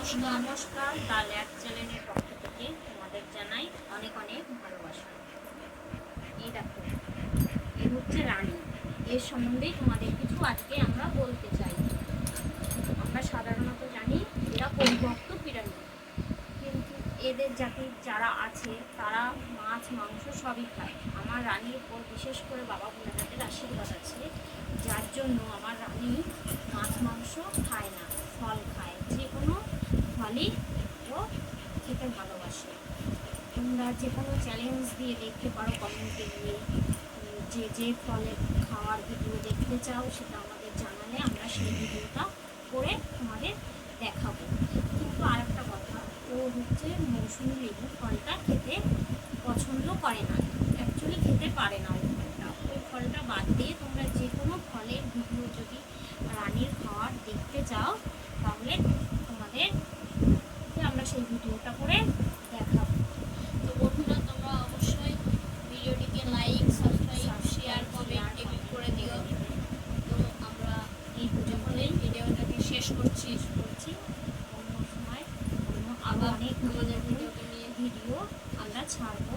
নমস্কার, the lab চ্যানেলের পক্ষ থেকে তোমাদের জানাই অনেক অনেক ভালোবাসা। এই দেখো, এ হচ্ছে রানী। এর সম্বন্ধে তোমাদের কিছু আজকে আমরা বলতে চাই। আমরা সাধারণত জানি এরা পরিভক্ত প্রাণী, কিন্তু এদের জাতির যারা আছে তারা মাছ মাংস সবই খায়। আমার রানীর উপর বিশেষ করে বাবা ভোলানাথের আশীর্বাদ আছে, যার জন্য আমার রানী মাছ মাংস খায় না, ফল খায়। যে কোনো ফলই ও খেতে ভালোবাসে। তোমরা যে কোনো চ্যালেঞ্জ দিয়ে দেখতে পারো কমেন্টে গিয়ে, যে ফলের খাওয়ার ভিডিও দেখতে চাও সেটা আমাদের জানালে আমরা সেই ভিডিওটা করে তোমাদের দেখাবো। কিন্তু আর একটা কথা, ও হচ্ছে মৌসুমি লেবু ফলটা খেতে পছন্দ করে না, অ্যাকচুয়ালি খেতে পারে না ওই ফলটা বাদ দিয়ে তোমরা যে কোনো ফলের ভিডিও যদি রানীর খাওয়ার দেখতে চাও তাহলে তোমাদের আমরা সেই ভিডিওটা করে দেখাবো। তো বন্ধুরা, তোমরা অবশ্যই ভিডিওটিকে লাইক, সাবস্ক্রাইব, শেয়ার, কমেন্ট এগুলো করে দিও। তো আমরা যখন এই ভিডিওটাকে শেষ করছি অন্য সময় আবার অনেক আমাদের ভিডিওকে নিয়ে ভিডিও আমরা ছাড়বো।